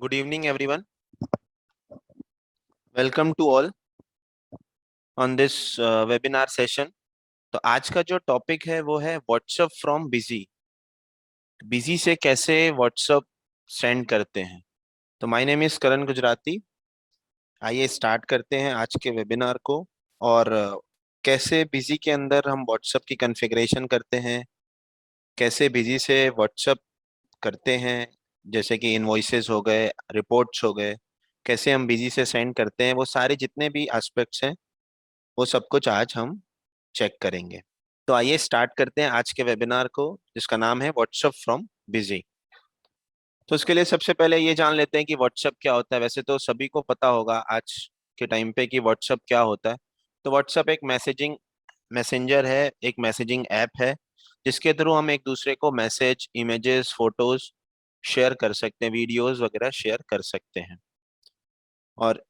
Good evening, everyone. Welcome to all on this webinar session. तो आज का जो टॉपिक है वो है व्हाट्सएप फ्रॉम बिजी। बिजी से कैसे व्हाट्सएप सेंड करते हैं। तो माय नेम इज करण गुजराती। आइए स्टार्ट करते हैं आज के वेबिनार को। और कैसे बिजी के अंदर हम व्हाट्सएप की कॉन्फ़िगरेशन करते हैं, कैसे बिजी से व्हाट्सएप करते हैं, जैसे कि इनवॉइसेस हो गए, रिपोर्ट्स हो गए, कैसे हम बिजी से सेंड करते हैं, वो सारे जितने भी एस्पेक्ट्स हैं वो सब कुछ आज हम चेक करेंगे। तो आइए स्टार्ट करते हैं आज के वेबिनार को, जिसका नाम है व्हाट्सएप फ्रॉम बिजी। तो उसके लिए सबसे पहले ये जान लेते हैं कि व्हाट्सएप क्या होता है। वैसे तो सभी को पता होगा आज के टाइम पे कि व्हाट्सएप क्या होता है। तो व्हाट्सएप एक मैसेंजर है, एक मैसेजिंग ऐप है, जिसके थ्रू हम एक दूसरे को मैसेज, इमेजेस, फोटोज शेयर कर सकते हैं, वीडियोस वगैरह शेयर कर सकते हैं। और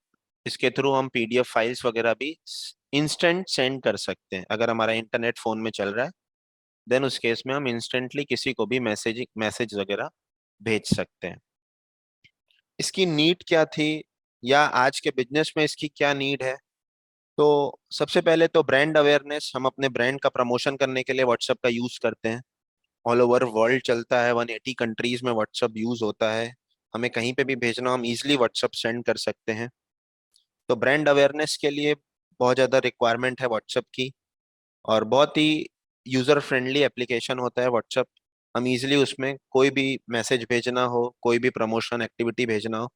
इसके थ्रू हम पीडीएफ फाइल्स वगैरह भी इंस्टेंट सेंड कर सकते हैं। अगर हमारा इंटरनेट फोन में चल रहा है देन उस केस में हम इंस्टेंटली किसी को भी मैसेज वगैरह भेज सकते हैं। इसकी नीड क्या थी, या आज के बिजनेस में इसकी क्या नीड है। तो सबसे पहले तो ब्रांड अवेयरनेस। हम अपने ब्रांड का प्रमोशन करने के लिए व्हाट्सएप का यूज करते हैं। ऑल ओवर वर्ल्ड चलता है, 180 कंट्रीज में व्हाट्सएप यूज होता है। हमें कहीं पे भी भेजना, हम इजिली व्हाट्सएप सेंड कर सकते हैं। तो ब्रांड अवेयरनेस के लिए बहुत ज़्यादा रिक्वायरमेंट है व्हाट्सएप की। और बहुत ही यूज़र फ्रेंडली एप्लीकेशन होता है व्हाट्सएप। हम इजीली उसमें कोई भी मैसेज भेजना हो, कोई भी प्रमोशन एक्टिविटी भेजना हो,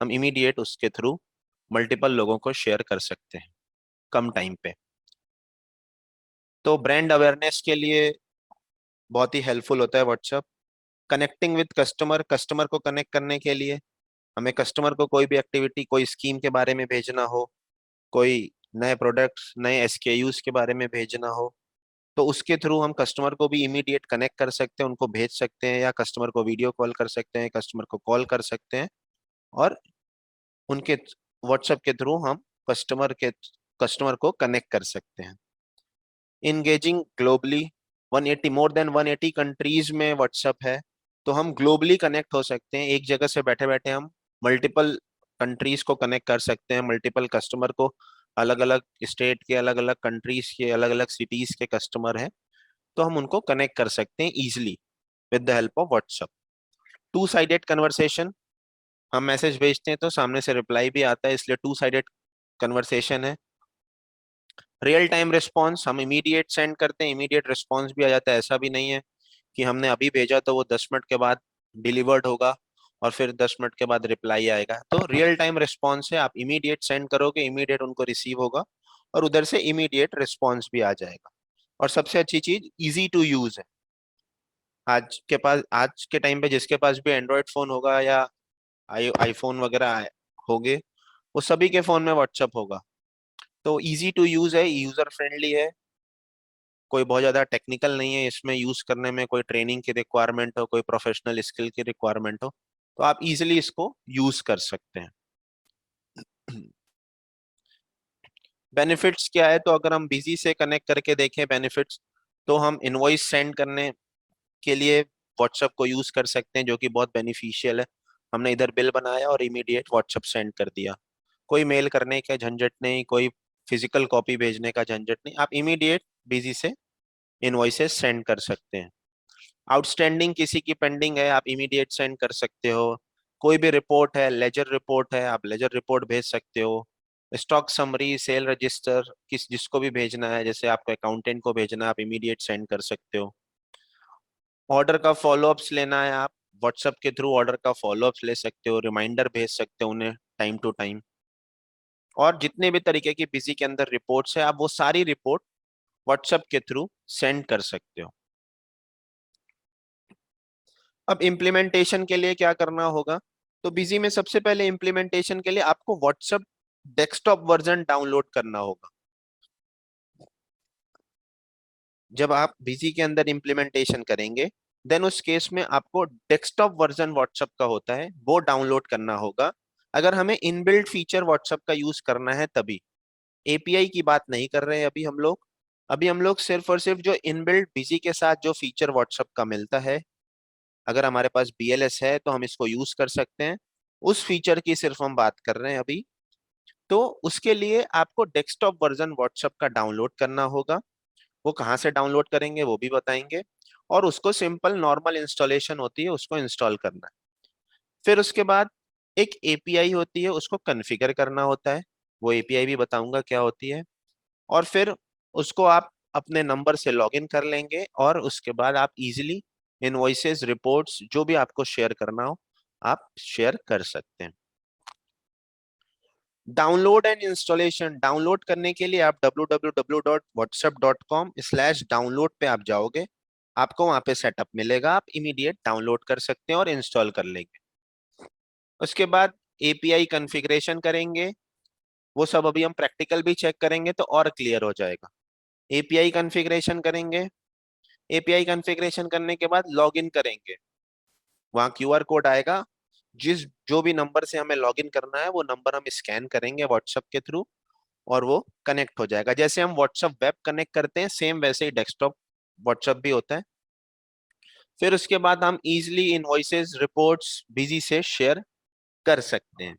हम इमीडिएट उसके थ्रू मल्टीपल लोगों को शेयर कर सकते हैं कम टाइम पे। तो ब्रांड अवेयरनेस के लिए बहुत ही हेल्पफुल होता है WhatsApp. Connecting with customer, customer को कनेक्ट करने के लिए हमें कस्टमर को कोई भी एक्टिविटी, कोई स्कीम के बारे में भेजना हो, कोई नए प्रोडक्ट्स, नए एसकेयूज के बारे में भेजना हो, तो उसके थ्रू हम कस्टमर को भी इमीडिएट कनेक्ट कर सकते हैं, उनको भेज सकते हैं, या कस्टमर को वीडियो कॉल कर सकते हैं, कस्टमर को कॉल कर सकते हैं। और उनके व्हाट्सएप के थ्रू हम कस्टमर को कनेक्ट कर सकते हैं। Engaging globally, 180 more than 180 countries में व्हाट्सएप है। तो हम ग्लोबली कनेक्ट हो सकते हैं। एक जगह से बैठे बैठे हम मल्टीपल कंट्रीज को कनेक्ट कर सकते हैं, मल्टीपल कस्टमर को। अलग अलग स्टेट के, अलग अलग कंट्रीज के, अलग अलग सिटीज के कस्टमर हैं, तो हम उनको कनेक्ट कर सकते हैं easily with the help of WhatsApp. Two sided conversation, हम मैसेज भेजते हैं तो सामने से रिप्लाई भी आता है, इसलिए टू साइडेड कन्वर्सेशन है। रियल टाइम रिस्पॉन्स, हम इमीडिएट सेंड करते हैं, इमीडिएट रिस्पॉन्स भी आ जाता है। ऐसा भी नहीं है कि हमने अभी भेजा तो वो 10 मिनट के बाद डिलीवर्ड होगा और फिर 10 मिनट के बाद रिप्लाई आएगा। तो रियल टाइम रिस्पॉन्स है, आप इमीडिएट सेंड करोगे, इमीडिएट उनको रिसीव होगा और उधर से इमीडिएट रिस्पॉन्स भी आ जाएगा। और सबसे अच्छी चीज, इजी टू यूज है। आज के टाइम पे जिसके पास भी एंड्रॉयड फोन होगा या आईफोन वगैरह होंगे, वो सभी के फोन में व्हाट्सएप होगा। तो इजी टू यूज है, यूजर फ्रेंडली है, कोई बहुत ज्यादा टेक्निकल नहीं है इसमें यूज करने में। कोई ट्रेनिंग की रिक्वायरमेंट हो, कोई प्रोफेशनल स्किल की रिक्वायरमेंट हो, तो आप इजिली इसको यूज कर सकते हैं। बेनिफिट्स क्या है, तो अगर हम बिजी से कनेक्ट करके देखें बेनिफिट्स, तो हम इनवॉइस सेंड करने के लिए व्हाट्सएप को यूज कर सकते हैं, जो कि बहुत बेनिफिशियल है। हमने इधर बिल बनाया और इमीडिएट व्हाट्सएप सेंड कर दिया। कोई मेल करने का झंझट नहीं, कोई फिजिकल कॉपी भेजने का झंझट नहीं, आप इमीडिएट बिजी से इनवॉइसेस सेंड कर सकते हैं। आउटस्टैंडिंग किसी की पेंडिंग है, आप इमीडिएट सेंड कर सकते हो। कोई भी रिपोर्ट है, लेजर रिपोर्ट है, आप लेजर रिपोर्ट भेज सकते हो। स्टॉक समरी, सेल रजिस्टर, जिसको भी भेजना है, जैसे आपको अकाउंटेंट को भेजना है, आप इमीडिएट सेंड कर सकते हो। ऑर्डर का फॉलोअप्स लेना है, आप व्हाट्सएप के थ्रू ऑर्डर का फॉलोअप्स ले सकते हो, रिमाइंडर भेज सकते हो उन्हें टाइम टू टाइम। और जितने भी तरीके की बिजी के अंदर रिपोर्ट्स है, आप वो सारी रिपोर्ट व्हाट्सएप के थ्रू सेंड कर सकते हो। अब इम्प्लीमेंटेशन के लिए क्या करना होगा, तो बिजी में सबसे पहले इम्प्लीमेंटेशन के लिए आपको व्हाट्सएप डेस्कटॉप वर्जन डाउनलोड करना होगा। जब आप बिजी के अंदर इम्प्लीमेंटेशन करेंगे देन उस केस में आपको डेस्कटॉप वर्जन व्हाट्सएप का होता है वो डाउनलोड करना होगा। अगर हमें इनबिल्ट फीचर व्हाट्सएप का यूज करना है तभी, एपीआई की बात नहीं कर रहे हैं अभी हम लोग सिर्फ और सिर्फ जो इनबिल्ट बिजी के साथ जो फीचर व्हाट्सएप का मिलता है, अगर हमारे पास बीएलएस है तो हम इसको यूज कर सकते हैं। उस फीचर की सिर्फ हम बात कर रहे हैं अभी। तो उसके लिए आपको डेस्कटॉप वर्जन व्हाट्सएप का डाउनलोड करना होगा। वो कहाँ से डाउनलोड करेंगे वो भी बताएंगे। और उसको सिंपल नॉर्मल इंस्टॉलेशन होती है, उसको इंस्टॉल करना है। फिर उसके बाद एक एपीआई होती है, उसको कॉन्फ़िगर करना होता है। वो एपीआई भी बताऊंगा क्या होती है। और फिर उसको आप अपने नंबर से लॉगिन कर लेंगे और उसके बाद आप इजीली इनवॉइसेस, रिपोर्ट्स, जो भी आपको शेयर करना हो आप शेयर कर सकते हैं। डाउनलोड एंड इंस्टॉलेशन, डाउनलोड करने के लिए आप www.whatsapp.com/download पे आप जाओगे। आपको वहां पे सेटअप मिलेगा, आप इमीडिएट डाउनलोड कर सकते हैं और इंस्टॉल कर लेंगे। उसके बाद एपीआई कॉन्फ़िगरेशन करेंगे। वो सब अभी हम प्रैक्टिकल भी चेक करेंगे तो और क्लियर हो जाएगा। एपीआई कॉन्फ़िगरेशन करेंगे। एपीआई कॉन्फ़िगरेशन करने के बाद लॉगिन करेंगे। वहाँ क्यूआर कोड आएगा, जिस जो भी नंबर से हमें लॉगिन करना है वो नंबर हम स्कैन करेंगे व्हाट्सएप के थ्रू और वो कनेक्ट हो जाएगा। जैसे हम व्हाट्सएप वेब कनेक्ट करते हैं सेम वैसे ही डेस्कटॉप व्हाट्सएप भी होता है। फिर उसके बाद हम इजिली इनवॉइसेस, रिपोर्ट्स बिजी से शेयर कर सकते हैं।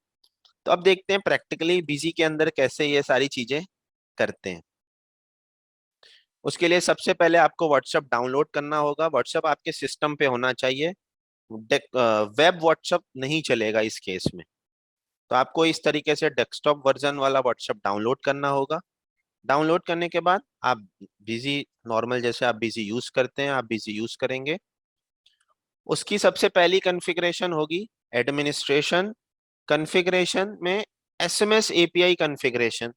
तो अब देखते हैं प्रैक्टिकली बिजी के अंदर कैसे ये सारी चीजें करते हैं। उसके लिए सबसे पहले आपको व्हाट्सएप डाउनलोड करना होगा। व्हाट्सएप आपके सिस्टम पे होना चाहिए। वेब व्हाट्सएप नहीं चलेगा इस केस में। तो आपको इस तरीके से डेस्कटॉप वर्जन वाला व्हाट्सएप डाउनलोड करना होगा। डाउनलोड करने के बाद आप बिजी नॉर्मल जैसे आप बिजी यूज करते हैं आप बिजी यूज करेंगे। उसकी सबसे पहली कॉन्फ़िगरेशन होगी एडमिनिस्ट्रेशन। कॉन्फ़िगरेशन में एसएमएस एपीआई कॉन्फ़िगरेशन।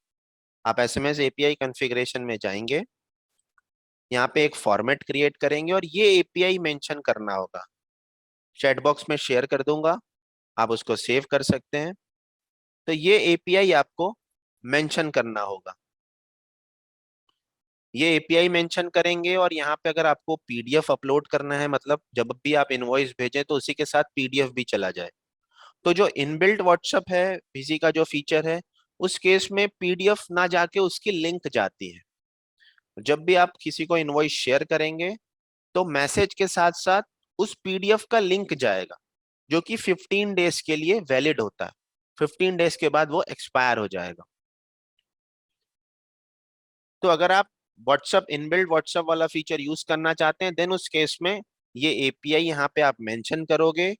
आप एसएमएस एपीआई कॉन्फ़िगरेशन में जाएंगे। यहाँ पे एक फॉर्मेट क्रिएट करेंगे और ये एपीआई मेंशन करना होगा। चैट बॉक्स में शेयर कर दूंगा, आप उसको सेव कर सकते हैं। तो ये एपीआई आपको मेंशन करना होगा। ये एपीआई मेंशन करेंगे और यहाँ पे अगर आपको पीडीएफ अपलोड करना है, मतलब जब भी आप इनवॉइस भेजें तो उसी के साथ पीडीएफ भी चला जाए। तो जो इनबिल्ट व्हाट्सएप है बिजी का जो फीचर है, उस केस में पीडीएफ ना जाके उसकी लिंक जाती है। जब भी आप किसी को इनवॉइस शेयर करेंगे तो मैसेज के साथ साथ उस पीडीएफ का लिंक जाएगा, जो कि 15 डेज के लिए वैलिड होता है। 15 डेज के बाद वो एक्सपायर हो जाएगा। तो अगर आप व्हाट्सएप इनबिल्ट व्हाट्सएप वाला फीचर यूज करना चाहते हैं देन उस केस में ये एपीआई यहाँ पे आप मेंशन करोगे।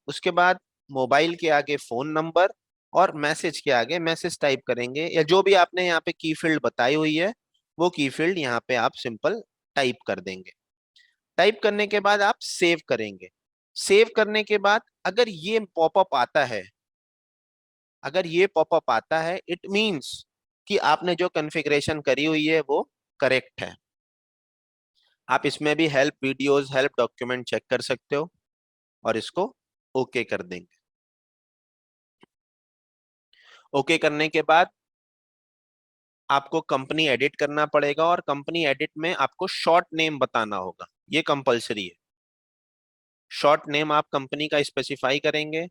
उसके बाद मोबाइल के आगे फोन नंबर और मैसेज के आगे मैसेज टाइप करेंगे, या जो भी आपने यहाँ पे की फील्ड बताई हुई है वो की फील्ड यहाँ पे आप सिंपल टाइप कर देंगे। टाइप करने के बाद आप सेव करेंगे। सेव करने के बाद अगर ये पॉपअप आता है, अगर ये पॉपअप आता है इट मींस कि आपने जो कॉन्फ़िगरेशन करी हुई है वो करेक्ट है। आप इसमें भी help videos, help document check कर सकते हो और इसको ओके कर देंगे। ओके करने के बाद आपको कंपनी एडिट करना पड़ेगा और कंपनी एडिट में आपको शॉर्ट नेम बताना होगा, ये कंपलसरी है। शॉर्ट नेम आप कंपनी का स्पेसिफाई करेंगे।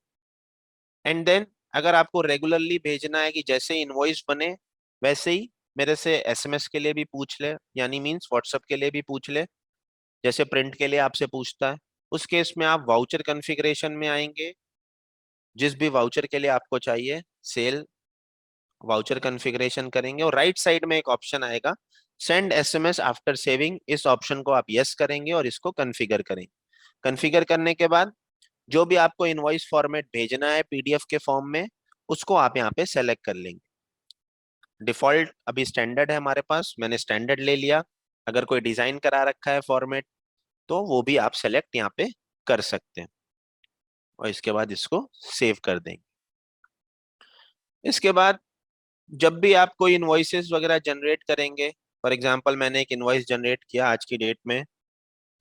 एंड देन अगर आपको रेगुलरली भेजना है कि जैसे इनवॉइस बने वैसे ही मेरे से एसएमएस के लिए भी पूछ ले, यानी मींस व्हाट्सएप के लिए भी पूछ ले, जैसे प्रिंट के लिए आपसे पूछता है, उस केस में आप वाउचर कॉन्फ़िगरेशन में आएंगे। जिस भी वाउचर के लिए आपको चाहिए सेल वाउचर कॉन्फ़िगरेशन करेंगे और राइट साइड में एक ऑप्शन आएगा सेंड एसएमएस आफ्टर सेविंग। इस ऑप्शन को आप यस करेंगे और इसको कॉन्फ़िगर करेंगे। कॉन्फ़िगर करने के बाद जो भी आपको इनवॉइस फॉर्मेट भेजना है पीडीएफ के फॉर्म में उसको आप यहाँ पे सेलेक्ट कर लेंगे। डिफॉल्ट अभी स्टैंडर्ड है हमारे पास, मैंने स्टैंडर्ड ले लिया। अगर कोई डिजाइन करा रखा है फॉर्मेट तो वो भी आप सेलेक्ट यहाँ पे कर सकते हैं और इसके बाद इसको सेव कर देंगे। इसके बाद जब भी आप कोई इनवॉइसेस वगैरह जनरेट करेंगे, फॉर एग्जांपल मैंने एक इनवॉइस जनरेट किया आज की डेट में,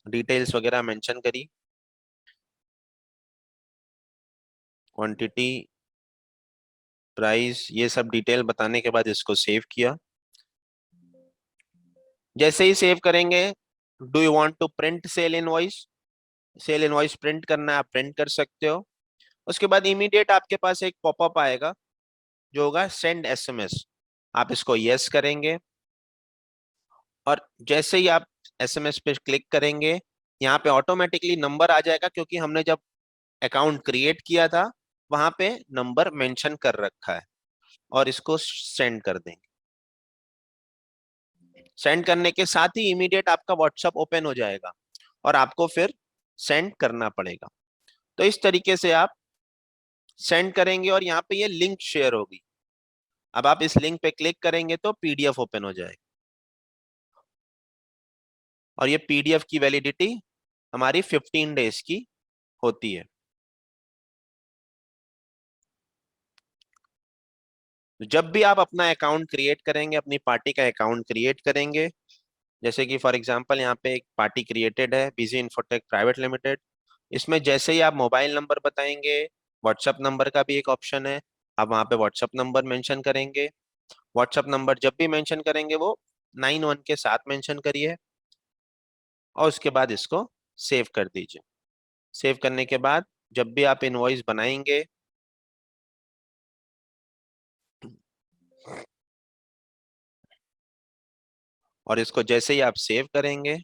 डिटेल्स वगैरह मेंशन करी, क्वांटिटी, प्राइस, ये सब डिटेल बताने के बाद इसको सेव किया। जैसे ही सेव करेंगे, do you want to print sale invoice, sale invoice print करना है आप प्रिंट कर सकते हो। उसके बाद इमीडिएट आपके पास एक पॉपअप आएगा जो होगा सेंड एसएमएस। आप इसको यस करेंगे और जैसे ही आप एसएमएस पे क्लिक करेंगे यहाँ पे ऑटोमेटिकली नंबर आ जाएगा, क्योंकि हमने जब अकाउंट क्रिएट किया था वहां पे नंबर मेंशन कर रखा है और इसको सेंड कर देंगे। सेंड करने के साथ ही इमीडिएट आपका व्हाट्सएप ओपन हो जाएगा और आपको फिर सेंड करना पड़ेगा। तो इस तरीके से आप सेंड करेंगे और यहाँ पे ये लिंक शेयर होगी। अब आप इस लिंक पे क्लिक करेंगे तो पीडीएफ ओपन हो जाएगा और ये पीडीएफ की वैलिडिटी हमारी 15 डेज की होती है। तो जब भी आप अपना अकाउंट क्रिएट करेंगे, अपनी पार्टी का अकाउंट क्रिएट करेंगे, जैसे कि फॉर एग्जांपल यहाँ पे एक पार्टी क्रिएटेड है बिजी इन्फोटेक प्राइवेट लिमिटेड, इसमें जैसे ही आप मोबाइल नंबर बताएंगे, व्हाट्सएप नंबर का भी एक ऑप्शन है, आप वहाँ पे व्हाट्सएप नंबर मेंशन करेंगे। व्हाट्सएप नंबर जब भी मेंशन करेंगे वो 91 के साथ मेंशन करिए और उसके बाद इसको सेव कर दीजिए। सेव करने के बाद जब भी आप इनवॉइस बनाएंगे, और इसको जैसे ही आप सेव करेंगे,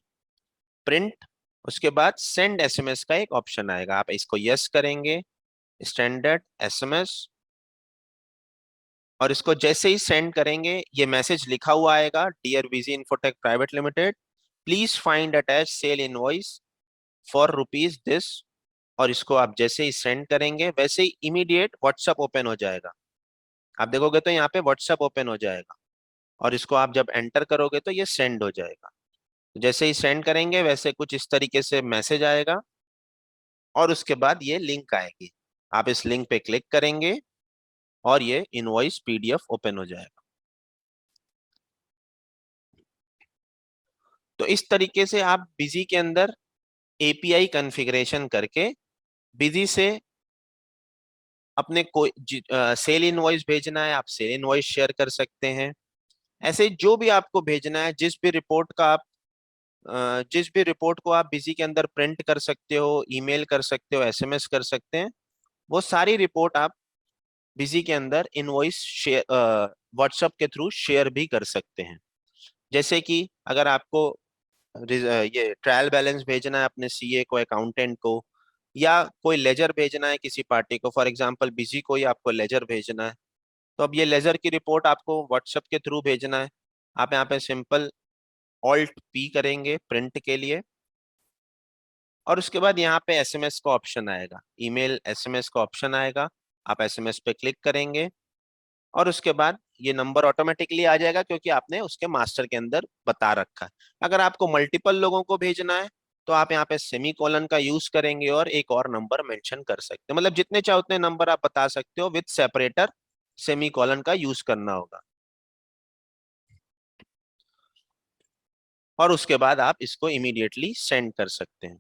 प्रिंट, उसके बाद सेंड एसएमएस का एक ऑप्शन आएगा, आप इसको यस करेंगे, स्टैंडर्ड एसएमएस, और इसको जैसे ही सेंड करेंगे ये मैसेज लिखा हुआ आएगा, dear Viji infotech private limited, please find attach sale invoice for rupees this. और इसको आप जैसे ही सेंड करेंगे वैसे ही इमीडिएट व्हाट्सएप ओपन हो जाएगा। आप देखोगे तो यहाँ पे व्हाट्सएप ओपन हो जाएगा और इसको आप जब एंटर करोगे तो ये सेंड हो जाएगा। जैसे ही सेंड करेंगे वैसे कुछ इस तरीके से मैसेज आएगा और उसके बाद ये लिंक आएगी, आप इस लिंक पे क्लिक करेंगे और ये इनवॉइस पीडीएफ ओपन हो जाएगा। तो इस तरीके से आप बिजी के अंदर एपीआई कॉन्फ़िगरेशन करके बिजी से अपने कोई सेल इनवॉइस भेजना है, आप सेल इनवॉइस शेयर कर सकते हैं। ऐसे ही जो भी आपको भेजना है, जिस भी रिपोर्ट को आप बिजी के अंदर प्रिंट कर सकते हो, ईमेल कर सकते हो, एसएमएस कर सकते हैं, वो सारी रिपोर्ट आप बिजी के अंदर इनवॉइस शेयर व्हाट्सएप के थ्रू शेयर भी कर सकते हैं। जैसे कि अगर आपको ये ट्रायल बैलेंस भेजना है अपने सीए को, अकाउंटेंट को, या कोई लेजर भेजना है किसी पार्टी को, फॉर एग्जांपल बिजी को ही आपको लेजर भेजना है, तो अब ये लेजर की रिपोर्ट आपको व्हाट्सएप के थ्रू भेजना है। आप यहाँ पे सिंपल ऑल्ट पी करेंगे प्रिंट के लिए और उसके बाद यहाँ पे एसएमएस का ऑप्शन आएगा, ईमेल एसएमएस का ऑप्शन आएगा, आप एसएमएस पे क्लिक करेंगे और उसके बाद ये नंबर ऑटोमेटिकली आ जाएगा क्योंकि आपने उसके मास्टर के अंदर बता रखा है। अगर आपको मल्टीपल लोगों को भेजना है तो आप यहाँ पे सेमी कॉलन का यूज करेंगे और एक और नंबर मेंशन कर सकते हैं, मतलब जितने चाहे उतने नंबर आप बता सकते हो, विद सेपरेटर सेमी कॉलन का यूज करना होगा। और उसके बाद आप इसको इमीडिएटली सेंड कर सकते हैं।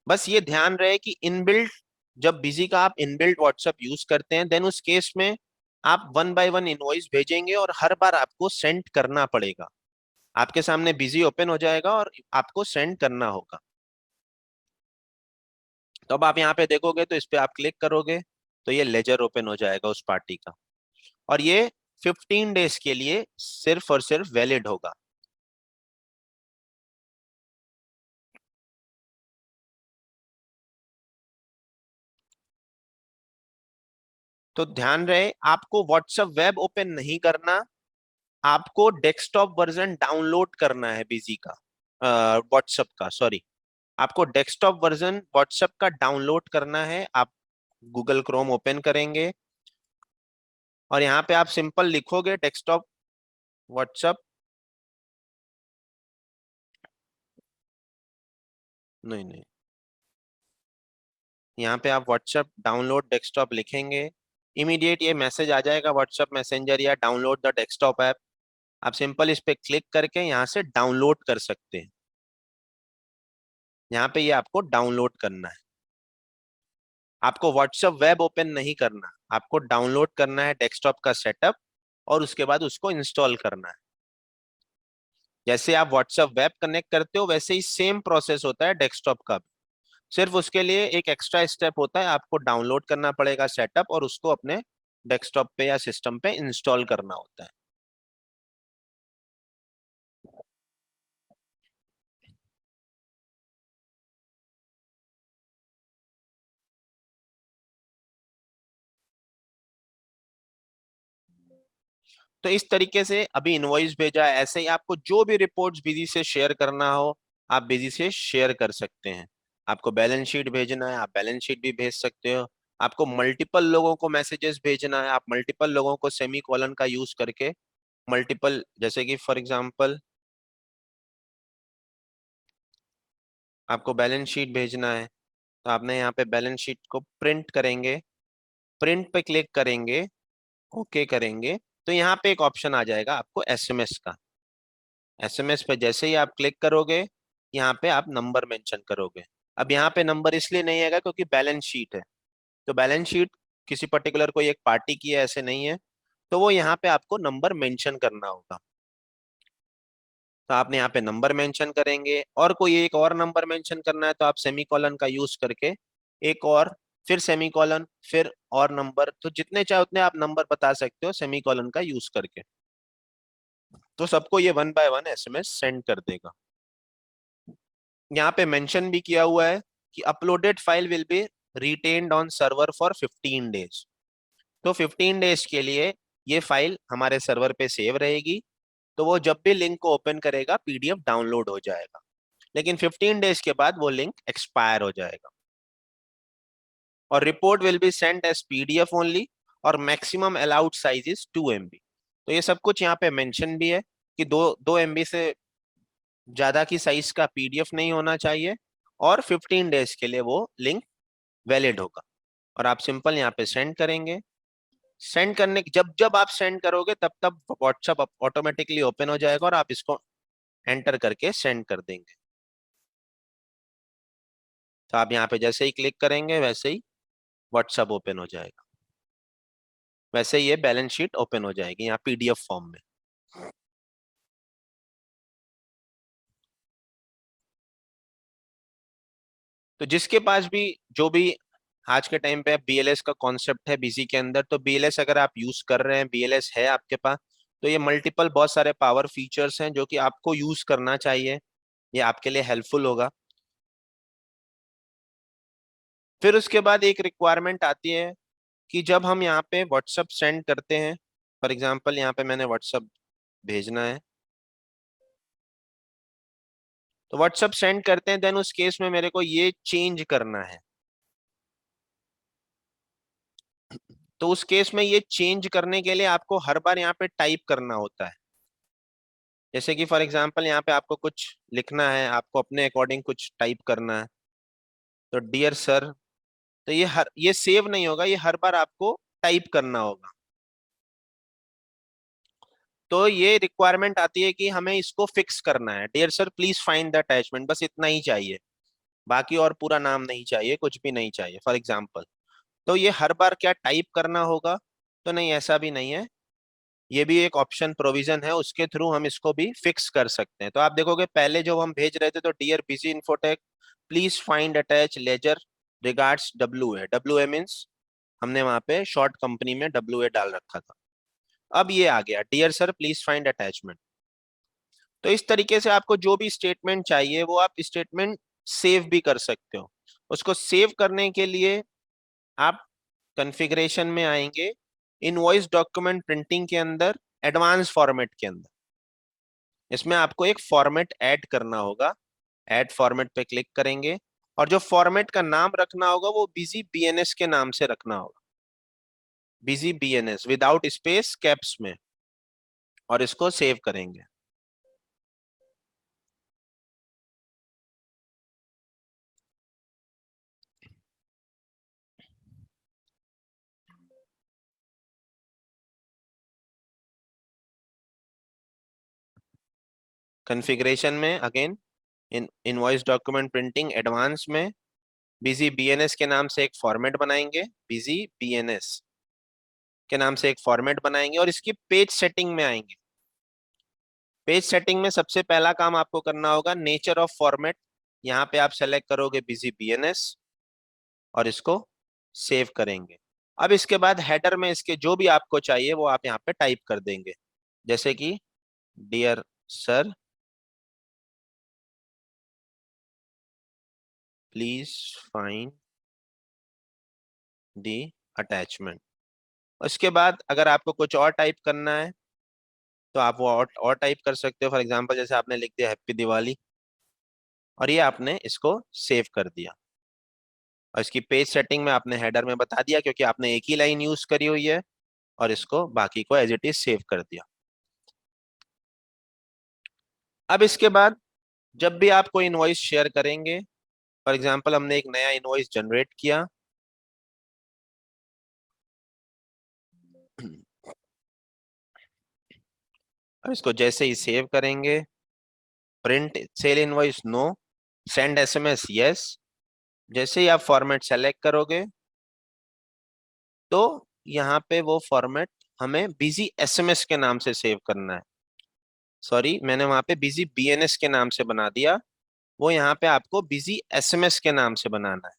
बस ये ध्यान रहे कि इनबिल्ट, जब बिजी का आप इनबिल्ट व्हाट्सएप यूज करते हैं देन उस केस में आप वन बाय वन इनवॉइस भेजेंगे और हर बार आपको सेंड करना पड़ेगा। आपके सामने बिजी ओपन हो जाएगा और आपको सेंड करना होगा। तो अब आप यहाँ पे देखोगे तो इस पे आप क्लिक करोगे तो ये लेजर ओपन हो जाएगा उस पार्टी का, और ये 15 डेज के लिए सिर्फ और सिर्फ वैलिड होगा। तो ध्यान रहे आपको व्हाट्सएप वेब ओपन नहीं करना, आपको डेस्कटॉप वर्जन डाउनलोड करना है बिजी का, व्हाट्सएप का, सॉरी, आपको डेस्कटॉप वर्जन व्हाट्सएप का डाउनलोड करना है। आप गूगल क्रोम ओपन करेंगे और यहाँ पे आप सिंपल लिखोगे डेस्कटॉप व्हाट्सएप, नहीं नहीं, यहाँ पे आप व्हाट्सएप डाउनलोड डेस्कटॉप लिखेंगे, इमीडिएट ये मैसेज आ जाएगा व्हाट्सएप मैसेंजर या डाउनलोड द डेस्कटॉप ऐप। आप सिंपल इस पे क्लिक करके यहाँ से डाउनलोड कर सकते हैं। यहाँ पे ये आपको डाउनलोड करना है, आपको व्हाट्सएप वेब ओपन नहीं करना, आपको डाउनलोड करना है डेस्कटॉप का सेटअप और उसके बाद उसको इंस्टॉल करना है। जैसे आप व्हाट्सएप वेब कनेक्ट करते हो वैसे ही सेम प्रोसेस होता है डेस्कटॉप का भी, सिर्फ उसके लिए एक एक्स्ट्रा स्टेप होता है, आपको डाउनलोड करना पड़ेगा सेटअप और उसको अपने डेस्कटॉप पे या सिस्टम पे इंस्टॉल करना होता है। तो इस तरीके से अभी इनवॉइस भेजा है, ऐसे ही आपको जो भी रिपोर्ट्स बिजी से शेयर करना हो आप बिजी से शेयर कर सकते हैं। आपको बैलेंस शीट भेजना है आप बैलेंस शीट भी भेज सकते हो। आपको मल्टीपल लोगों को मैसेजेस भेजना है आप मल्टीपल लोगों को सेमी कॉलन का यूज करके मल्टीपल, जैसे कि फॉर एग्जांपल आपको बैलेंस शीट भेजना है तो आपने यहाँ पे बैलेंस शीट को प्रिंट करेंगे, प्रिंट पे क्लिक करेंगे, ओके करेंगे, तो यहाँ पे एक ऑप्शन आ जाएगा आपको एसएमएस का। एसएमएस पे जैसे ही आप क्लिक करोगे यहाँ पे आप नंबर मेंशन करोगे। अब यहाँ पे नंबर इसलिए नहीं आएगा क्योंकि बैलेंस शीट है, तो बैलेंस शीट किसी पर्टिकुलर कोई एक पार्टी की है ऐसे नहीं है, तो वो यहाँ पे आपको नंबर मेंशन करना होगा। तो आपने यहाँ पे नंबर मेंशन करेंगे और कोई एक और नंबर मेंशन करना है तो आप सेमीकोलन का यूज करके एक और, फिर सेमीकोलन, फिर और नंबर, तो जितने चाहे उतने आप नंबर बता सकते हो सेमीकोलन का यूज करके। तो सबको ये 1 बाय 1 एसएमएस सेंड कर देगा। यहाँ पे मेंशन भी किया हुआ है कि uploaded file will be retained on server for 15 days. तो 15 डेज के लिए ये फाइल हमारे सर्वर पे सेव रहेगी, तो वो जब भी लिंक को ओपन करेगा पीडीएफ डाउनलोड हो जाएगा, लेकिन 15 डेज के बाद वो लिंक एक्सपायर हो जाएगा। और report will be sent as PDF only और maximum allowed size is 2 MB। तो ये सब कुछ यहाँ पे मेंशन भी है कि 2 MB से ज्यादा की साइज का पीडीएफ नहीं होना चाहिए और 15 डेज के लिए वो लिंक वैलिड होगा। और आप सिंपल यहाँ पे सेंड करेंगे। सेंड करने जब जब आप सेंड करोगे तब तब व्हाट्सएप ऑटोमेटिकली ओपन हो जाएगा और आप इसको एंटर करके सेंड कर देंगे। तो आप यहाँ पे जैसे ही क्लिक करेंगे वैसे ही व्हाट्सएप ओपन हो जाएगा, वैसे ही ये बैलेंस शीट ओपन हो जाएगी यहाँ पीडीएफ फॉर्म में। तो जिसके पास भी जो भी आज के टाइम पे बीएलएस का कॉन्सेप्ट है बीसी के अंदर, तो बीएलएस अगर आप यूज कर रहे हैं, बीएलएस है आपके पास, तो ये मल्टीपल बहुत सारे पावर फीचर्स हैं जो कि आपको यूज करना चाहिए, ये आपके लिए हेल्पफुल होगा। फिर उसके बाद एक रिक्वायरमेंट आती है कि जब हम यहाँ पे व्हाट्सअप सेंड करते हैं, फॉर एग्जांपल यहाँ पे मैंने व्हाट्सअप भेजना है, तो व्हाट्सअप सेंड करते हैं, देन उस केस में मेरे को ये चेंज करना है। तो उस केस में ये चेंज करने के लिए आपको हर बार यहाँ पे टाइप करना होता है। जैसे कि फॉर एग्जांपल यहाँ पे आपको कुछ लिखना है, आपको अपने अकॉर्डिंग कुछ टाइप करना है, तो डियर सर, तो ये सेव नहीं होगा, ये हर बार आपको टाइप करना होगा। तो ये रिक्वायरमेंट आती है कि हमें इसको फिक्स करना है, dear sir please find the attachment, बस इतना ही चाहिए, बाकी और पूरा नाम नहीं चाहिए, कुछ भी नहीं चाहिए फॉर एग्जाम्पल। तो ये हर बार क्या टाइप करना होगा? तो नहीं, ऐसा भी नहीं है, ये भी एक ऑप्शन प्रोविजन है, उसके थ्रू हम इसको भी फिक्स कर सकते हैं। तो आप देखोगे पहले जो हम भेज रहे थे तो dear Busy Infotech please find attach ledger regards W A, W A means हमने वहां पे शॉर्ट कंपनी में डब्ल्यू ए डाल रखा था। अब ये आ गया dear sir please find attachment. तो इस तरीके से आपको जो भी स्टेटमेंट चाहिए वो आप स्टेटमेंट सेव भी कर सकते हो। उसको सेव करने के लिए आप कॉन्फ़िगरेशन में आएंगे, इनवॉइस डॉक्यूमेंट प्रिंटिंग के अंदर, एडवांस फॉर्मेट के अंदर, इसमें आपको एक फॉर्मेट ऐड करना होगा। ऐड फॉर्मेट पे क्लिक करेंगे और जो फॉर्मेट का नाम रखना होगा वो बिजी बीएनएस के नाम से रखना होगा, busy BNS without space caps में, और इसको सेव करेंगे। कॉन्फ़िगरेशन में again invoice document printing advance में बिजी बीएनएस के नाम से एक फॉर्मेट बनाएंगे, बिजी बीएनएस के नाम से एक फॉर्मेट बनाएंगे और इसकी पेज सेटिंग में आएंगे। पेज सेटिंग में सबसे पहला काम आपको करना होगा नेचर ऑफ फॉर्मेट, यहाँ पे आप सेलेक्ट करोगे बिजी बीएनएस और इसको सेव करेंगे। अब इसके बाद हेडर में इसके जो भी आपको चाहिए वो आप यहाँ पे टाइप कर देंगे, जैसे कि dear sir please find the attachment. उसके बाद अगर आपको कुछ और टाइप करना है तो आप वो और टाइप कर सकते हो। फॉर एग्जांपल जैसे आपने लिख दिया हैप्पी दिवाली, और ये आपने इसको सेव कर दिया। और इसकी पेज सेटिंग में आपने हेडर में बता दिया, क्योंकि आपने एक ही लाइन यूज करी हुई है, और इसको बाकी को एज इट इज सेव कर दिया। अब इसके बाद जब भी आप कोई इनवॉइस शेयर करेंगे, फॉर एग्जांपल हमने एक नया इनवॉइस जनरेट किया, अब इसको जैसे ही सेव करेंगे, print sale invoice no, send SMS yes, जैसे ही आप फॉर्मेट सेलेक्ट करोगे तो यहाँ पे वो फॉर्मेट हमें बिजी एसएमएस के नाम से सेव करना है। सॉरी, मैंने वहां पे बिजी बीएनएस के नाम से बना दिया, वो यहाँ पे आपको बिजी एसएमएस के नाम से बनाना है।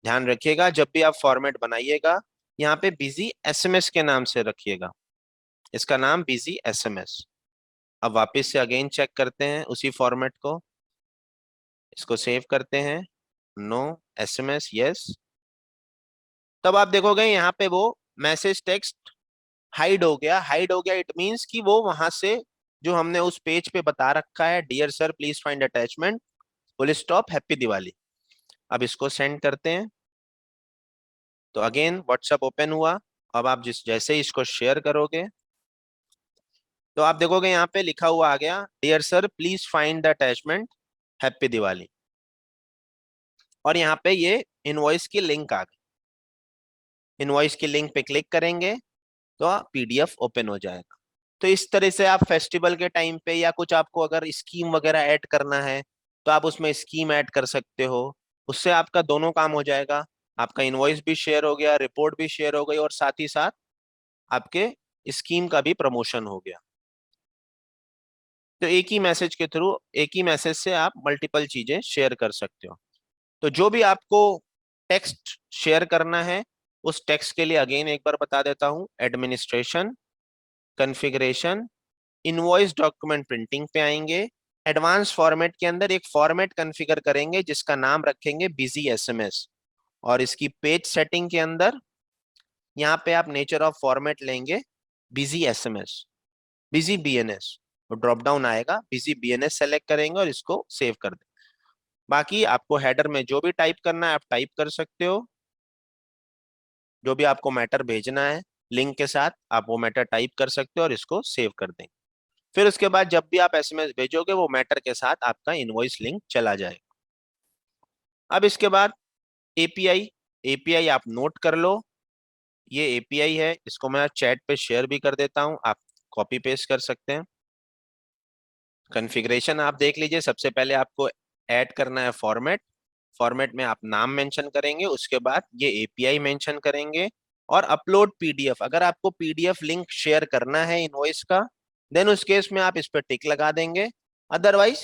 ध्यान रखिएगा, जब भी आप फॉर्मेट बनाइएगा यहाँ पे बिजी एसएमएस के नाम से रखिएगा, इसका नाम बिजी एसएमएस। अब वापस से अगेन चेक करते हैं उसी फॉर्मेट को, इसको सेव करते हैं, नो, एसएमएस यस। तब आप देखोगे यहाँ पे वो मैसेज टेक्स्ट हाइड हो गया। हाइड हो गया इट मींस कि वो वहां से जो हमने उस पेज पे बता रखा है, dear sir please find attachment full stop happy Diwali, अब इसको सेंड करते हैं। तो अगेन व्हाट्सएप ओपन हुआ। अब आप जैसे ही इसको शेयर करोगे तो आप देखोगे यहाँ पे लिखा हुआ आ गया, dear sir please find the attachment happy Diwali, और यहाँ पे ये इनवॉइस की लिंक आ गई। इनवॉइस की लिंक पे क्लिक करेंगे तो पीडीएफ ओपन हो जाएगा। तो इस तरह से आप फेस्टिवल के टाइम पे या कुछ आपको अगर स्कीम वगैरह ऐड करना है तो आप उसमें स्कीम ऐड कर सकते हो। उससे आपका दोनों काम हो जाएगा, आपका इनवॉइस भी शेयर हो गया, रिपोर्ट भी शेयर हो गई, और साथ ही साथ आपके स्कीम का भी प्रमोशन हो गया। तो एक ही मैसेज के थ्रू, एक ही मैसेज से आप मल्टीपल चीजें शेयर कर सकते हो। तो जो भी आपको टेक्स्ट शेयर करना है उस टेक्स्ट के लिए अगेन एक बार बता देता हूं, administration, configuration, invoice document printing पे आएंगे। एडवांस फॉर्मेट के अंदर एक फॉर्मेट कॉन्फ़िगर करेंगे जिसका नाम रखेंगे बिजी एसएमएस, और इसकी पेज सेटिंग के अंदर यहाँ पे आप नेचर ऑफ फॉर्मेट लेंगे बिजी एसएमएस, बिजी बीएनएस, और ड्रॉप डाउन आएगा, बिजी बीएनएस सेलेक्ट करेंगे और इसको सेव कर देंगे। बाकी आपको हेडर में जो भी टाइप करना है आप टाइप कर सकते हो, जो भी आपको मैटर भेजना है लिंक के साथ आप वो मैटर टाइप कर सकते हो और इसको सेव कर देंगे। फिर उसके बाद जब भी आप एसएमएस भेजोगे वो मैटर के साथ आपका इनवॉइस लिंक चला जाएगा। अब इसके बाद एपीआई, एपीआई आप नोट कर लो, ये एपीआई है, इसको मैं चैट पे शेयर भी कर देता हूँ, आप कॉपी पेस्ट कर सकते हैं। कॉन्फ़िगरेशन आप देख लीजिए, सबसे पहले आपको ऐड करना है फॉर्मेट, फॉर्मेट में आप नाम मेंशन करेंगे, उसके बाद ये एपीआई मेंशन करेंगे, और अपलोड पीडीएफ, अगर आपको पीडीएफ लिंक शेयर करना है इनवॉइस का देन उस केस में आप इस पर टिक लगा देंगे। अदरवाइज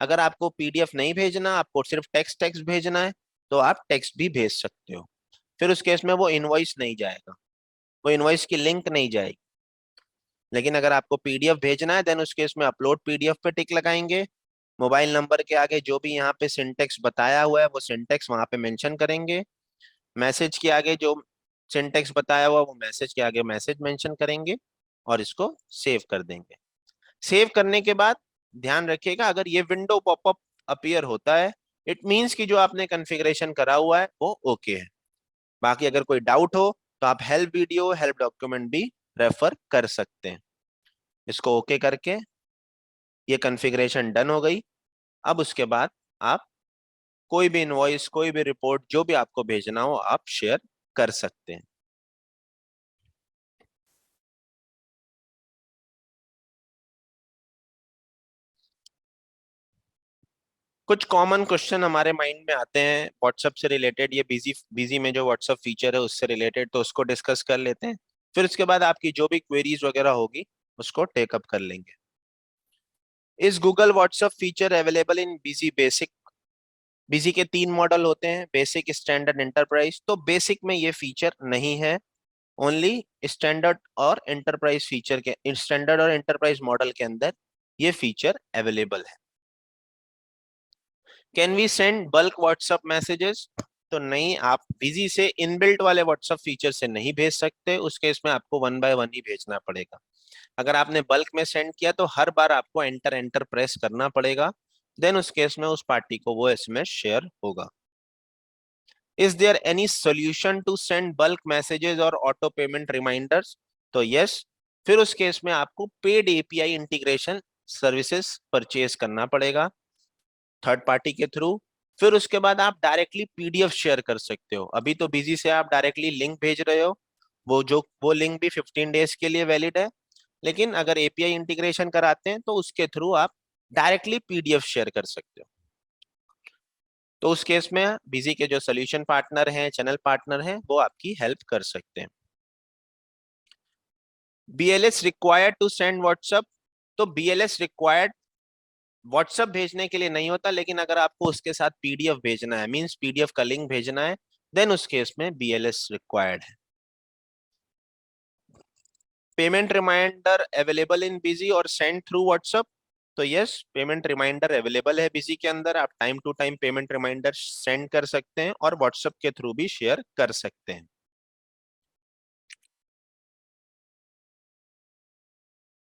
अगर आपको पीडीएफ नहीं भेजना, आपको सिर्फ टेक्स्ट टेक्स्ट भेजना है तो आप टेक्स्ट भी भेज सकते हो। फिर उस केस में वो इनवॉइस नहीं जाएगा, वो इनवॉइस की लिंक नहीं जाएगी। लेकिन अगर आपको पीडीएफ भेजना है देन उस केस में अपलोड पीडीएफ पे टिक लगाएंगे। मोबाइल नंबर के आगे जो भी यहाँ पे सिंटेक्स बताया हुआ है वो सिंटेक्स वहां पे मेंशन करेंगे। मैसेज के आगे जो सिंटेक्स बताया हुआ वो मैसेज के आगे मैसेज मेंशन करेंगे, और इसको सेव कर देंगे। सेव करने के बाद ध्यान रखिएगा, अगर ये विंडो पॉपअप अपीयर होता है इट मींस कि जो आपने कॉन्फ़िगरेशन करा हुआ है वो ओके है। बाकी अगर कोई डाउट हो तो आप हेल्प वीडियो, हेल्प डॉक्यूमेंट भी रेफर कर सकते हैं। इसको ओके करके ये कॉन्फ़िगरेशन डन हो गई। अब उसके बाद आप कोई भी इनवॉइस, कोई भी रिपोर्ट जो भी आपको भेजना हो आप शेयर कर सकते हैं। कुछ कॉमन क्वेश्चन हमारे माइंड में आते हैं व्हाट्सएप से रिलेटेड, ये बिजी बिजी में जो व्हाट्सएप फीचर है उससे रिलेटेड, तो उसको डिस्कस कर लेते हैं। फिर उसके बाद आपकी जो भी क्वेरीज वगैरह होगी उसको टेकअप कर लेंगे। इस Google WhatsApp feature available in Busy basic? Busy के 3 मॉडल होते हैं, बेसिक, स्टैंडर्ड, एंटरप्राइज। तो बेसिक में ये फीचर नहीं है, ओनली स्टैंडर्ड और एंटरप्राइज फीचर के, स्टैंडर्ड और एंटरप्राइज मॉडल के अंदर ये फीचर अवेलेबल है। Can we send bulk WhatsApp messages? तो नहीं, आप बिजी से इनबिल्ट वाले व्हाट्सएप फीचर से नहीं भेज सकते, उस केस में आपको वन बाय वन ही भेजना पड़ेगा। अगर आपने बल्क में सेंड किया तो हर बार आपको एंटर एंटर प्रेस करना पड़ेगा, देन उस केस में उस पार्टी को वो एसएमएस शेयर होगा। Is there any solution to send bulk messages और ऑटो पेमेंट रिमाइंडर्स? तो यस, फिर उस केस में आपको paid API integration services purchase करना पड़ेगा थर्ड पार्टी के थ्रू। फिर उसके बाद आप डायरेक्टली पीडीएफ शेयर कर सकते हो। अभी तो बिजी से आप डायरेक्टली लिंक भेज रहे हो, वो लिंक भी 15 डेज के लिए वैलिड है, लेकिन अगर एपीआई इंटीग्रेशन कराते हैं तो उसके थ्रू आप डायरेक्टली पीडीएफ शेयर कर सकते हो। तो उस केस में बिजी के जो सोल्यूशन पार्टनर हैं, चैनल पार्टनर हैं, वो आपकी हेल्प कर सकते हैं। BLS required to send WhatsApp? तो बीएलएस रिक्वायर्ड व्हाट्सएप भेजने के लिए नहीं होता, लेकिन अगर आपको उसके साथ पीडीएफ भेजना है, मींस पीडीएफ का लिंक भेजना है, देन उस केस में बीएलएस रिक्वायर्ड है। Payment reminder available in Busy और सेंड थ्रू व्हाट्सएप? तो यस, पेमेंट रिमाइंडर अवेलेबल है बिजी के अंदर। आप time to time payment reminder send कर सकते हैं और व्हाट्सएप के थ्रू भी शेयर कर सकते हैं।